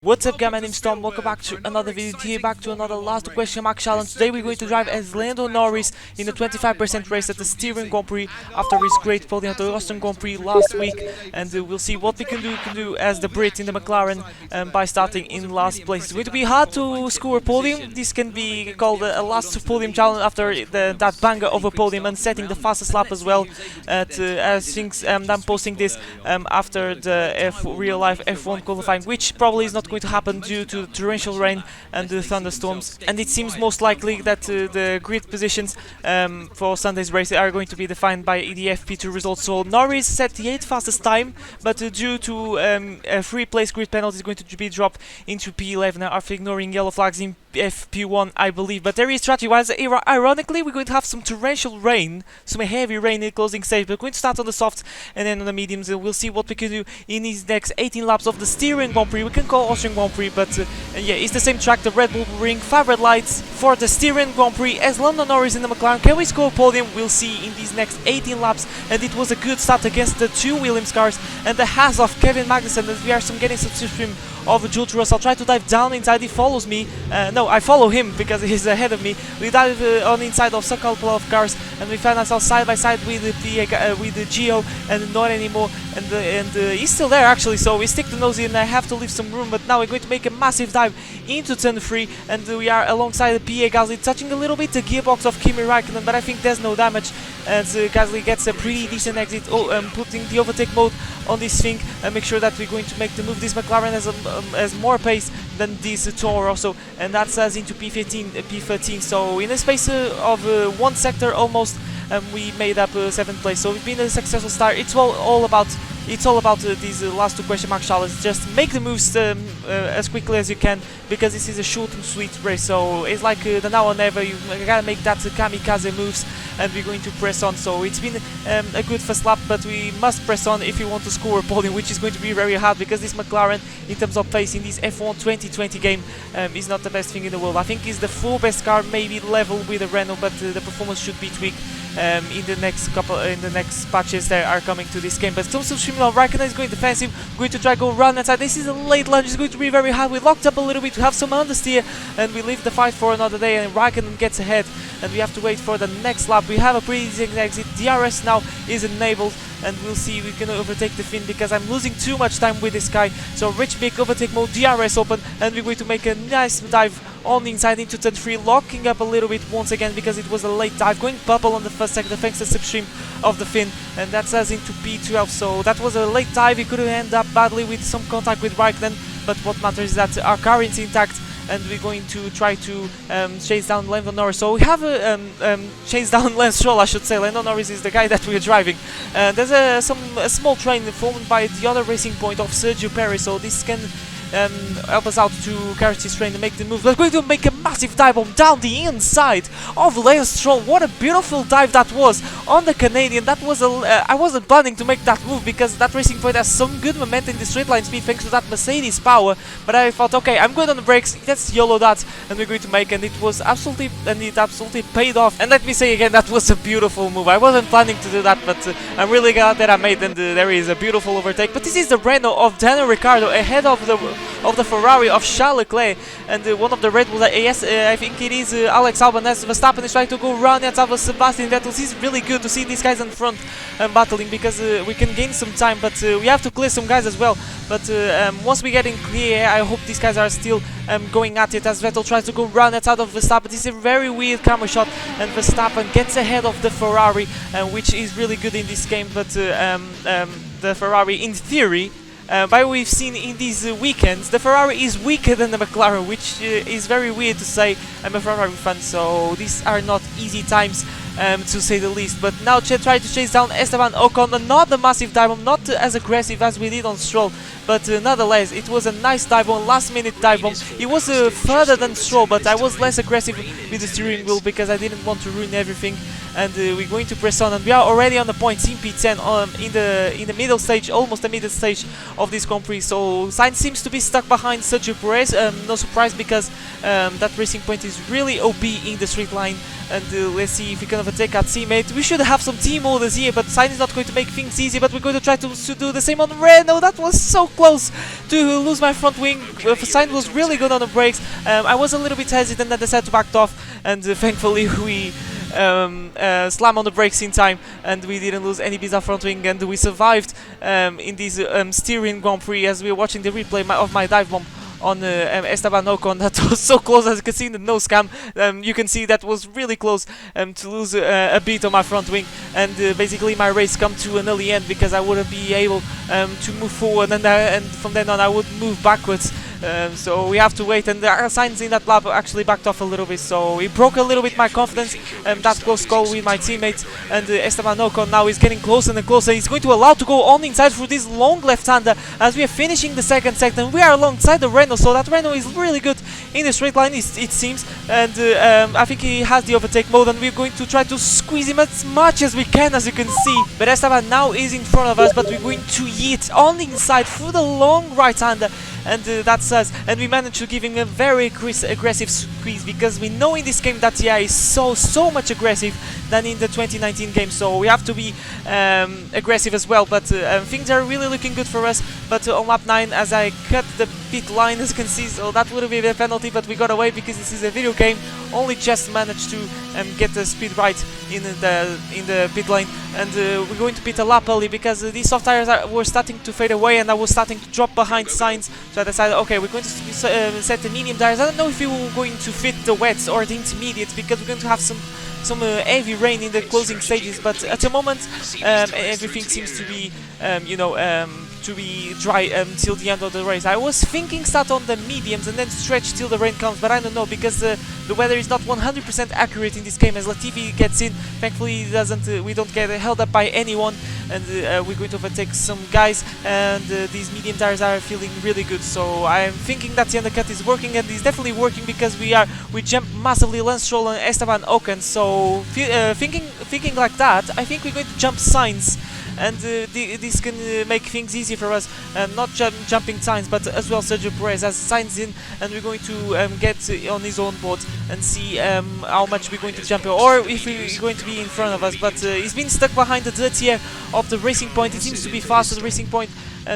What's up guys, my name's Tom, welcome back to another video here, back to another last question mark challenge. Today we're going to drive as Lando Norris in the 25% race at the Styrian Grand Prix after his great podium at the Austrian Grand Prix last week, and we'll see what we can do as the Brit in the McLaren by starting in last place. It's going to be hard to score a podium. This can be called a last podium challenge after that banger of a podium and setting the fastest lap as well. I think I'm posting this after the real life F1 qualifying, which probably is not going to happen due to torrential rain and the thunderstorms, and it seems most likely that the grid positions for Sunday's race are going to be defined by the FP2 results. So Norris set the 8th fastest time, but due to a free place grid penalty is going to be dropped into P11 after ignoring yellow flags in FP1, I believe. But there is strategy wise, ironically we're going to have some torrential rain, some heavy rain in the closing stage. We're going to start on the softs and then on the mediums, and we'll see what we can do in these next 18 laps of the Styrian Grand Prix. We can call Austrian Grand Prix, but yeah, it's the same track, the Red Bull Ring. 5 red lights for the Styrian Grand Prix as Lando Norris in the McLaren. Can we score a podium? We'll see in these next 18 laps, and it was a good start against the 2 Williams cars and the Haas of Kevin Magnussen, as we are getting some stream of George Russell. I'll try to dive down inside. He follows me. No, I follow him because he's ahead of me. We dive on inside of a couple of cars, and we find ourselves side by side with the Geo, and not anymore. And he's still there actually. So we stick the nose in. I have to leave some room, but now we're going to make a massive dive into turn 3, and we are alongside the PA Gasly, touching a little bit the gearbox of Kimi Raikkonen, but I think there's no damage. And Gasly gets a pretty decent exit. Putting the overtake mode on this thing and make sure that we're going to make the move. This McLaren has more pace than this Toro also, and that's us into P13. So in a space of one sector almost, we made up 7th place. So it's been a successful start. It's all about these last 2 question mark challenges. Just make the moves as quickly as you can, because this is a short and sweet race. So it's like the now or never. You gotta make that kamikaze moves, and we're going to press on. So it's been a good first lap, but we must press on if we want to score a podium, which is going to be very hard, because this McLaren, in terms of pace in this F1 2020 game, is not the best thing in the world. I think it's the 4th best car, maybe level with the Renault, but the performance should be tweaked in the next patches that are coming to this game. But still streaming on. Raikkonen is going defensive, going to try to go run inside. This is a late lunge, it's going to be very hard. We locked up a little bit to have some understeer, and we leave the fight for another day, and Raikkonen gets ahead, and we have to wait for the next lap. We have a pretty decent exit. DRS now is enabled, and we'll see if we can overtake the Finn, because I'm losing too much time with this guy. So rich big overtake mode, DRS open, and we're going to make a nice dive on the inside into turn 3, locking up a little bit once again because it was a late dive, going bubble on the first sector thanks to the slipstream of the Finn, and that's us into P12. So that was a late dive. It could have ended up badly with some contact with Raikkonen, but what matters is that our car is intact, and we're going to try to chase down Lando Norris. So we have chase down Lance Stroll, I should say. Lando Norris is the guy that we're driving. There's a small train formed by the other racing point of Sergio Perez, so this can help us out to catch this train and make the move. We're going to make a massive dive bomb down the inside of Lance Stroll. What a beautiful dive that was on the Canadian. That was I wasn't planning to make that move, because that racing point has some good momentum in the straight line speed thanks to that Mercedes power, but I thought, okay, I'm going on the brakes, let's YOLO that, and we're going to make, and it absolutely paid off. And let me say again, that was a beautiful move. I wasn't planning to do that, but I'm really glad that I made, and there is a beautiful overtake. But this is the Renault of Daniel Ricciardo ahead of the Ferrari of Charles Leclerc, and one of the Red Bulls, yes, I think it is Alex Albon. As Verstappen is trying to go round the outside of Sebastian Vettel. It's really good to see these guys in front battling, because we can gain some time, but we have to clear some guys as well. But once we get in clear, I hope these guys are still going at it, as Vettel tries to go round outside of Verstappen. This is a very weird camera shot, and Verstappen gets ahead of the Ferrari, which is really good in this game. But the Ferrari, in theory, by what we've seen in these weekends, the Ferrari is weaker than the McLaren, which is very weird to say. I'm a Ferrari fan, so these are not easy times, to say the least. But now try to chase down Esteban Ocon. Not the massive dive bomb, not as aggressive as we did on Stroll, but nonetheless, it was a nice dive bomb, last minute dive bomb. It was further than Stroll, but I was less aggressive with the steering wheel because I didn't want to ruin everything. and we're going to press on, and we are already on the point in P10 in the middle stage, almost the middle stage of this Grand Prix. So Sainz seems to be stuck behind Sergio Perez. No surprise, because that racing point is really OP in the straight line. And let's see if we can overtake our teammate. We should have some team orders here, but Sainz is not going to make things easy. But we're going to try to do the same on Renault. That was so close to lose my front wing. Sainz was really good on the brakes. I was a little bit hesitant and decided to back off, and thankfully we slam on the brakes in time, and we didn't lose any bits of front wing, and we survived in this Styrian Grand Prix as we were watching the replay of my dive bomb on Esteban Ocon. That was so close, as you can see in the nose cam. You can see that was really close to lose a bit on my front wing, and basically my race come to an early end because I wouldn't be able to move forward, and from then on I would move backwards. So we have to wait, and Sainz in that lap actually backed off a little bit, so it broke a little bit my confidence. That close call with my teammates, and Esteban Ocon now is getting closer and closer. He's going to allow to go on inside through this long left-hander as we are finishing the second sector, and we are alongside the Renault, so that Renault is really good in the straight line, it seems, and I think he has the overtake mode, and we're going to try to squeeze him as much as we can, as you can see. But Esteban now is in front of us, but we're going to yeet on the inside through the long right-hander, and that's us, and we managed to give him a very aggressive squeeze, because we know in this game that TI is so much aggressive than in the 2019 game, so we have to be aggressive as well. But things are really looking good for us. But on lap 9, as I cut the pit line, as you can see, so that would have been a penalty, but we got away because this is a video game. Only just managed to get the speed right in the pit lane, and we're going to pit a lap early because these soft tires were starting to fade away, and I was starting to drop behind Sainz. So I decided, okay, we're going to set the medium tires. I don't know if we were going to fit the wets or the intermediates, because we're going to have some heavy rain in the closing stages, but at the moment everything seems to be to be dry till the end of the race. I was thinking start on the mediums and then stretch till the rain comes, but I don't know, because the weather is not 100% accurate in this game. As Latifi gets in, thankfully he doesn't, we don't get held up by anyone, and we're going to overtake some guys, and these medium tires are feeling really good. So I'm thinking that the undercut is working, and it's definitely working, because we jump massively Lance Stroll and Esteban Ocon. So thinking like that, I think we're going to jump Sainz, and this can make things easy for us. Not jumping Sainz, but as well Sergio Perez as Sainz in, and we're going to get on his own board and see how much we're going to jump, or if we're going to be in front of us. But he's been stuck behind the dirt here of the racing point. It seems to be faster. The racing point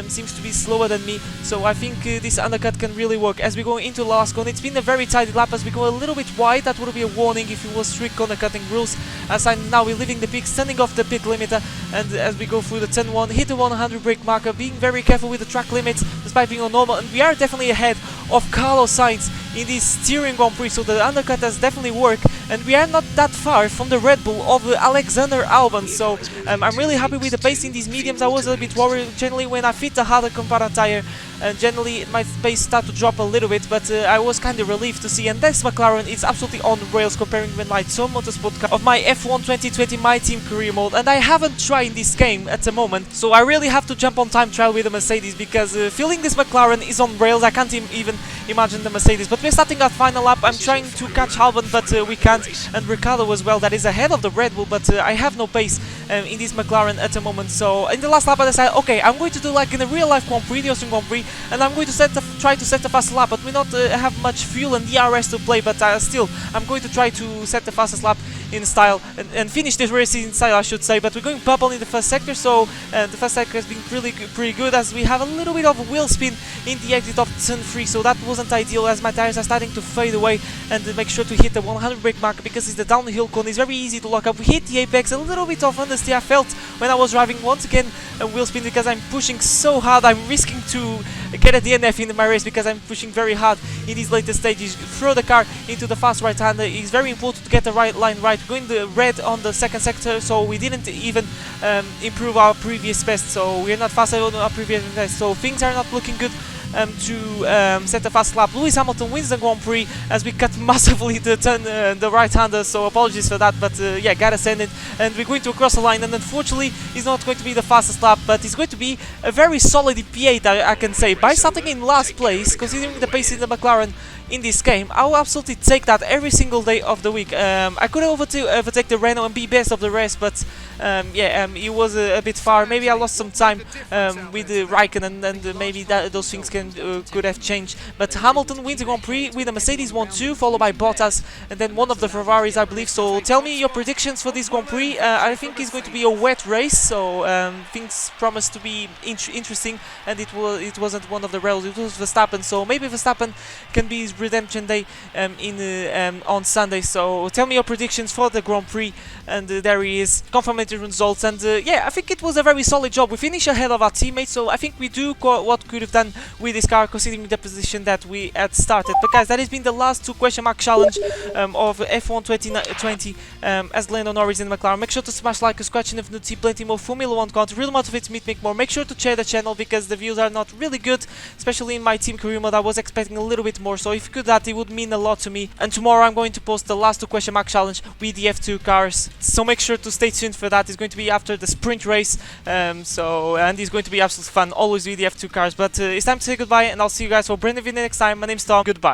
seems to be slower than me, so I think this undercut can really work. As we go into the last corner, it's been a very tight lap. As we go a little bit wide, that would be a warning if it was strict undercutting rules. As now we're leaving the pit, standing off the pit limiter, and as we go through the 10-1, hit the 100 brake marker, being very careful with the track limits despite being on normal, and we are definitely ahead of Carlos Sainz in this Styrian Grand Prix, so the undercut has definitely worked, and we are not that far from the Red Bull of Alexander Albon. So I'm really happy with the pace in these mediums. I was a bit worried generally when I fit the harder compound tire, and generally my pace started to drop a little bit, but I was kind of relieved to see. And this McLaren is absolutely on rails comparing with my Tom Motorsport car of my F1 2020 My Team career mode, and I haven't tried this game at the moment, so I really have to jump on time trial with the Mercedes, because feeling this McLaren is on rails. I can't even imagine the Mercedes. But we're starting our final lap. I'm trying to catch Albon, but we can't, and Ricciardo as well, that is ahead of the Red Bull, but I have no pace in this McLaren at the moment. So in the last lap I decided, okay, I'm going to do like in a real life Grand Prix, the Austrian Grand Prix, and I'm going to try to set the fastest lap, but we not have much fuel and DRS to play, but still I'm going to try to set the fastest lap in style and finish this race in style, I should say. But we're going purple in the first sector, so the first sector has been pretty good, as we have a little bit of wheel spin in the exit of turn 3, so that wasn't ideal, as my tires are starting to fade away, and make sure to hit the 100 brake marker, because it's the downhill cone. It's very easy to lock up. We hit the apex, a little bit of understeer I felt when I was driving. Once again a wheel spin, because I'm pushing so hard. I'm risking to get a DNF in my race because I'm pushing very hard in these later stages. Throw the car into the fast right hander. It's very important to get the right line right. Going the red on the second sector, so we didn't even improve our previous best, so we're not faster on our previous best, so things are not looking good to set a fast lap. Lewis Hamilton wins the Grand Prix as we cut massively the turn, the right-hander, so apologies for that, but yeah, gotta send it, and we're going to cross the line, and unfortunately he's not going to be the fastest lap, but he's going to be a very solid P8, I can say, by starting in last place, considering the pace in the McLaren in this game. I will absolutely take that every single day of the week. I could overtake the Renault and be best of the rest, but yeah, it was a bit far. Maybe I lost some time with the Raikkonen, and maybe those things could have changed. But Hamilton wins the Grand Prix with a Mercedes 1-2, followed by Bottas, and then one of the Ferraris, I believe. So tell me your predictions for this Grand Prix. I think it's going to be a wet race, so things promise to be interesting, and it wasn't one of the rails, it was Verstappen, so maybe Verstappen can be his redemption day on Sunday. So tell me your predictions for the Grand Prix, and there he is, confirmatory results, and yeah, I think it was a very solid job. We finished ahead of our teammates, so I think we do what could have done with this car, considering the position that we had started. But guys, that has been the last 2 question mark challenge of F1 2020 as Lando Norris in McLaren. Make sure to smash like, subscribe, and if you see plenty more Formula 1 content, really motivates me to make more. Make sure to share the channel because the views are not really good, especially in my team career mode. I was expecting a little bit more, so if you could that, it would mean a lot to me. And tomorrow I'm going to post the last 2 question mark challenge with the F2 cars, so make sure to stay tuned for that. It's going to be after the sprint race, and it's going to be absolutely fun, always with the F2 cars. But it's time to say goodbye, and I'll see you guys for brand new video next time. My name's Tom, goodbye.